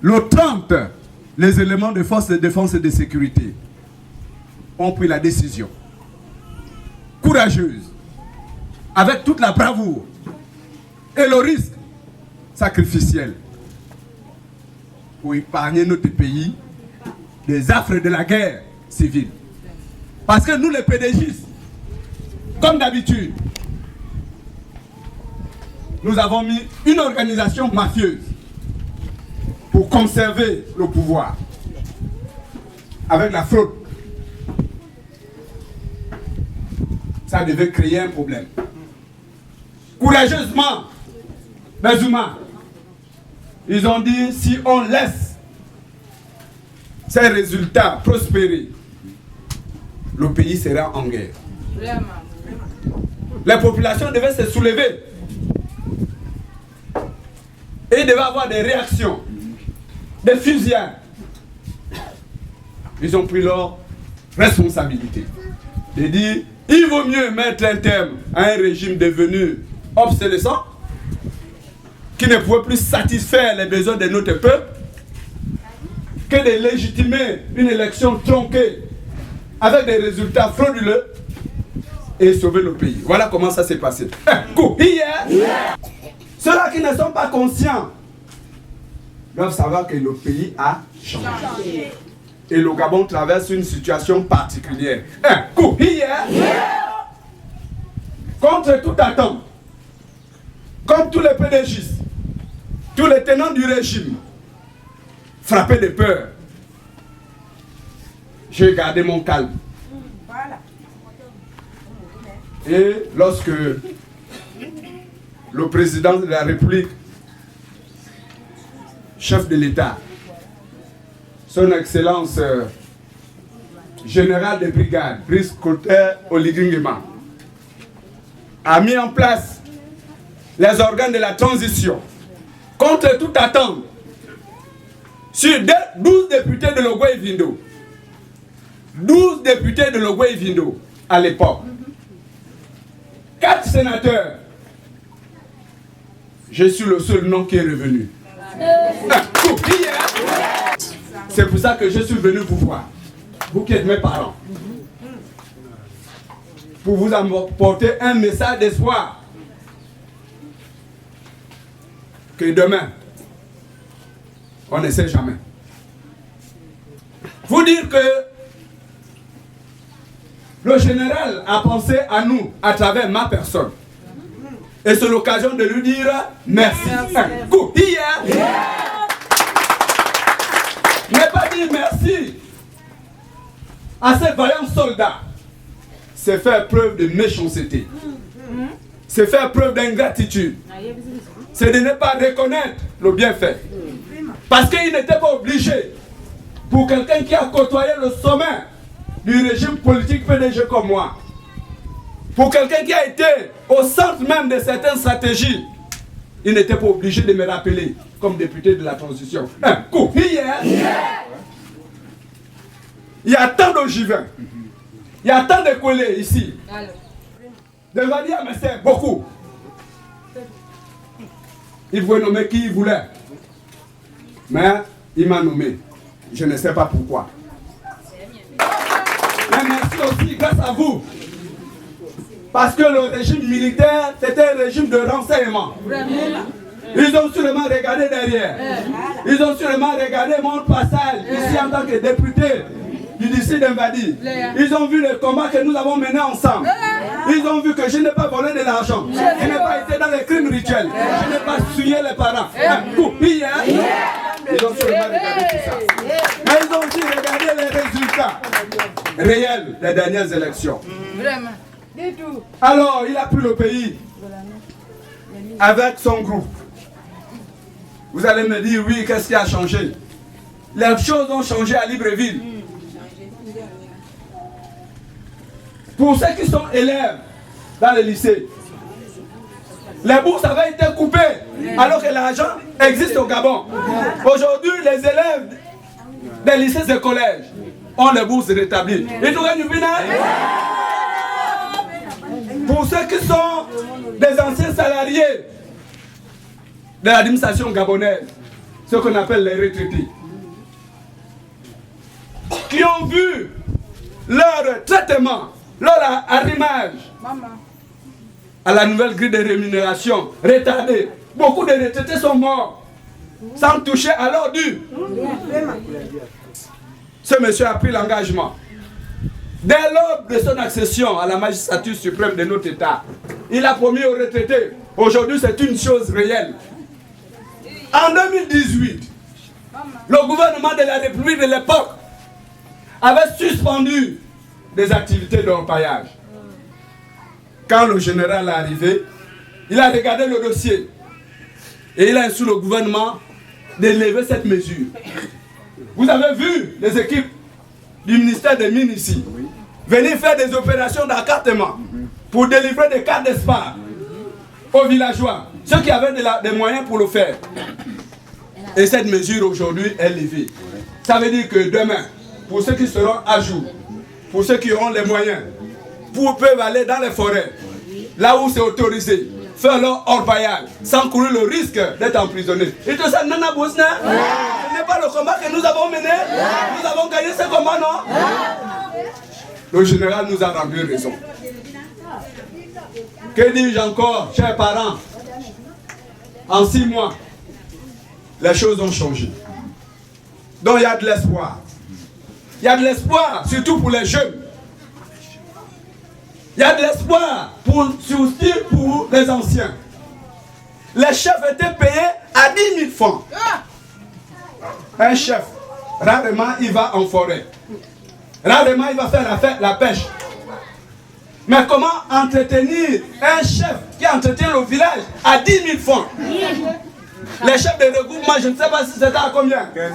le 30, les éléments de force de défense et de sécurité ont pris la décision courageuse, avec toute la bravoure et le risque sacrificiel pour épargner notre pays des affres de la guerre civile. Parce que nous les PDGistes, comme d'habitude, nous avons mis une organisation mafieuse pour conserver le pouvoir avec la fraude. Ça devait créer un problème. Courageusement, les humains, ils ont dit, si on laisse ces résultats prospérer, le pays sera en guerre. Les populations devaient se soulever et devaient avoir des réactions, des fusillades. Ils ont pris leur responsabilité de dire, il vaut mieux mettre un terme à un régime devenu obsolescent, qui ne pouvait plus satisfaire les besoins de notre peuple, que de légitimer une élection tronquée avec des résultats frauduleux et sauver le pays. Voilà comment ça s'est passé. Hier, ceux-là qui ne sont pas conscients doivent savoir que le pays a changé. Et le Gabon traverse une situation particulière. Hier, contre toute attente, comme tous les PDGistes, tous les tenants du régime, frappés de peur, j'ai gardé mon calme. Et lorsque le président de la République, chef de l'État, son Excellence général de brigade, Brice Clotaire Oligui-Nguema, a mis en place les organes de la transition contre toute attente sur 12 députés de Logoué-Vindo. 12 députés de Logoué-Vindo à l'époque. 4 sénateurs. Je suis le seul nom qui est revenu. C'est pour ça que je suis venu vous voir. Vous qui êtes mes parents. Pour vous apporter un message d'espoir. Que demain, on ne sait jamais. Vous dire que le général a pensé à nous à travers ma personne. Et c'est l'occasion de lui dire merci. Ne pas dire merci à ces vaillants soldats, c'est faire preuve de méchanceté. C'est faire preuve d'ingratitude. C'est de ne pas reconnaître le bienfait. Parce qu'il n'était pas obligé, pour quelqu'un qui a côtoyé le sommet du régime politique PDG comme moi, pour quelqu'un qui a été au centre même de certaines stratégies, il n'était pas obligé de me rappeler comme député de la transition. Hier, il y a tant d'ogivins, il y a tant de collègues ici. De dire, mais c'est beaucoup. Il voulait nommer qui il voulait. Mais il m'a nommé. Je ne sais pas pourquoi. Mais merci aussi grâce à vous. Parce que le régime militaire, c'était un régime de renseignement. Ils ont sûrement regardé derrière. Ils ont sûrement regardé mon passage ici en tant que député du district d'Invadi. Ils ont vu le combat que nous avons mené ensemble. Ils ont vu que je n'ai pas volé de l'argent. Je n'ai pas été dans les crimes rituels. Je n'ai pas souillé les parents. Ils ont sûrement regardé tout ça. Mais ils ont aussi regardé les résultats réels des dernières élections. Vraiment. Alors, il a pris le pays avec son groupe. Vous allez me dire, oui, qu'est-ce qui a changé? Les choses ont changé à Libreville. Pour ceux qui sont élèves dans les lycées, les bourses avaient été coupées alors que l'argent existe au Gabon. Aujourd'hui, les élèves des lycées et collèges ont les bourses rétablies. Et tout pour ceux qui sont des anciens salariés de l'administration gabonaise, ce qu'on appelle les retraités, qui ont vu leur traitement, leur arrimage à la nouvelle grille de rémunération retardée. Beaucoup de retraités sont morts sans toucher à leur dû. Ce monsieur a pris l'engagement. Dès lors de son accession à la magistrature suprême de notre État, il a promis aux retraités. Aujourd'hui, c'est une chose réelle. En 2018, le gouvernement de la République de l'époque avait suspendu des activités d'orpaillage. Quand le général est arrivé, il a regardé le dossier et il a instruit le gouvernement de lever cette mesure. Vous avez vu les équipes du ministère des Mines ici venir faire des opérations d'encartement pour délivrer des cartes d'espoir aux villageois, ceux qui avaient des moyens pour le faire. Et cette mesure aujourd'hui est levée. Ça veut dire que demain, pour ceux qui seront à jour, pour ceux qui auront les moyens, peuvent aller dans les forêts, là où c'est autorisé, faire leur orpaillage, sans courir le risque d'être emprisonnés. Et tout ça, Nana Bousna, ce n'est pas le combat que nous avons mené. Nous avons gagné ce combat, non? Le général nous a rendu raison. Que dis-je encore, chers parents? En 6 mois, les choses ont changé. Donc il y a de l'espoir. Il y a de l'espoir, surtout pour les jeunes. Il y a de l'espoir, surtout pour les anciens. Les chefs étaient payés à 10 000 francs. Un chef, rarement il va en forêt. Rarement il va faire la pêche. Mais comment entretenir un chef qui entretient le village à 10 000 francs? Les chefs de regroupement, je ne sais pas si c'était à combien? 15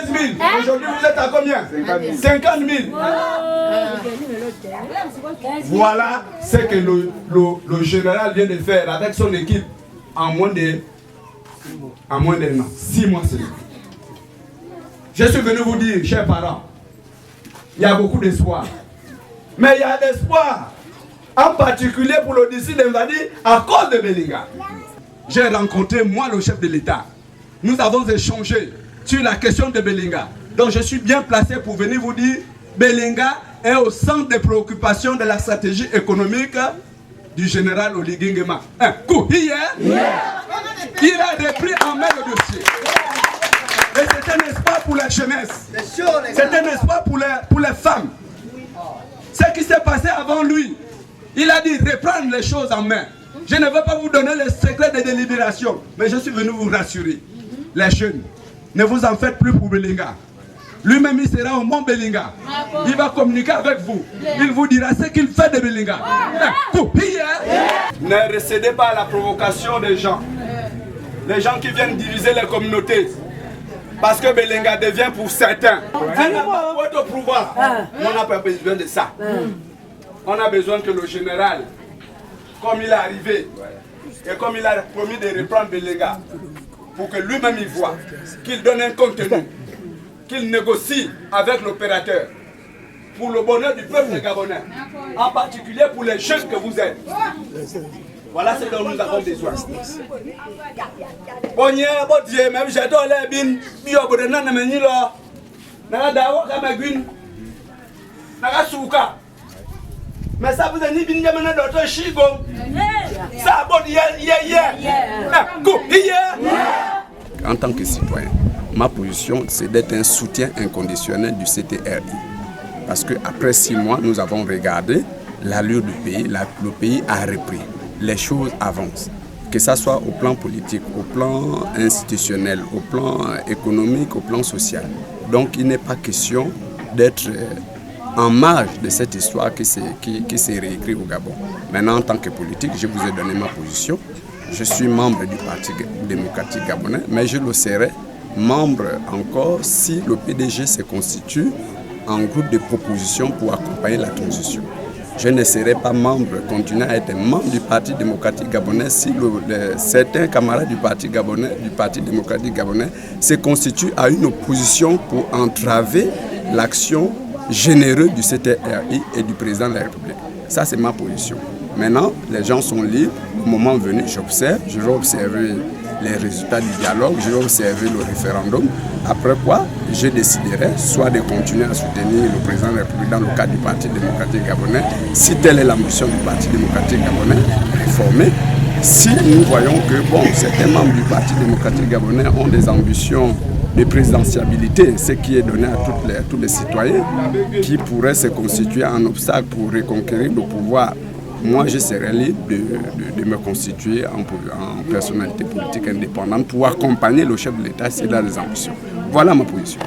000. Aujourd'hui, vous êtes à combien? 50 000. Voilà ce que le général vient de faire avec son équipe en moins d'un an. 6 mois seulement. Je suis venu vous dire, chers parents, il y a beaucoup d'espoir. Mais il y a d'espoir, en particulier pour le district d'Invadi, à cause de Belinga. J'ai rencontré, moi, le chef de l'État. Nous avons échangé sur la question de Belinga. Donc je suis bien placé pour venir vous dire, Belinga est au centre des préoccupations de la stratégie économique du général Oligui Nguema. Un coup, hier, il a repris en main le dossier. Et c'est un espoir pour la jeunesse. C'est un espoir pour les femmes. Ce qui s'est passé avant lui, il a dit reprendre les choses en main. Je ne veux pas vous donner les secrets de délibération, mais je suis venu vous rassurer. Les jeunes, ne vous en faites plus pour Belinga. Lui-même, il sera au Mont Belinga. Il va communiquer avec vous. Il vous dira ce qu'il fait de Belinga. Ne recédez pas à la provocation des gens. Les gens qui viennent diviser les communautés. Parce que Belinga devient pour certains un autre pouvoir. On n'a pas besoin de ça. On a besoin que le général, comme il est arrivé, et comme il a promis de reprendre Belinga, pour que lui-même il voit, qu'il donne un contenu, qu'il négocie avec l'opérateur, pour le bonheur du peuple gabonais, en particulier pour les jeunes que vous êtes. Voilà ce dont nous avons besoin. Mais ça vous a dit bien d'autres chigo. Ça bon En tant que citoyen, ma position c'est d'être un soutien inconditionnel du CTRI. Parce qu'après 6 mois, nous avons regardé l'allure du pays, le pays a repris. Les choses avancent. Que ce soit au plan politique, au plan institutionnel, au plan économique, au plan social. Donc il n'est pas question d'être en marge de cette histoire qui s'est réécrite au Gabon. Maintenant, en tant que politique, je vous ai donné ma position. Je suis membre du Parti démocratique gabonais, mais je le serai membre encore si le PDG se constitue en groupe de propositions pour accompagner la transition. Je ne serai pas membre, continuer à être membre du Parti démocratique gabonais si certains camarades du Parti démocratique gabonais se constituent à une opposition pour entraver l'action généreuse du CTRI et du président de la République. Ça, c'est ma position. Maintenant, les gens sont libres. Au moment venu, j'observe. Je vais observer les résultats du dialogue, je vais observer le référendum, après quoi je déciderai soit de continuer à soutenir le président de la République dans le cadre du Parti démocratique gabonais, si telle est l'ambition du Parti démocratique gabonais, réformer. Si nous voyons que certains membres du Parti démocratique gabonais ont des ambitions de présidentiabilité, ce qui est donné à tous les citoyens, qui pourraient se constituer un obstacle pour reconquérir le pouvoir, moi je serais libre de me constituer en personnalité politique indépendante pour accompagner le chef de l'État s'il a des ambitions. Voilà ma position.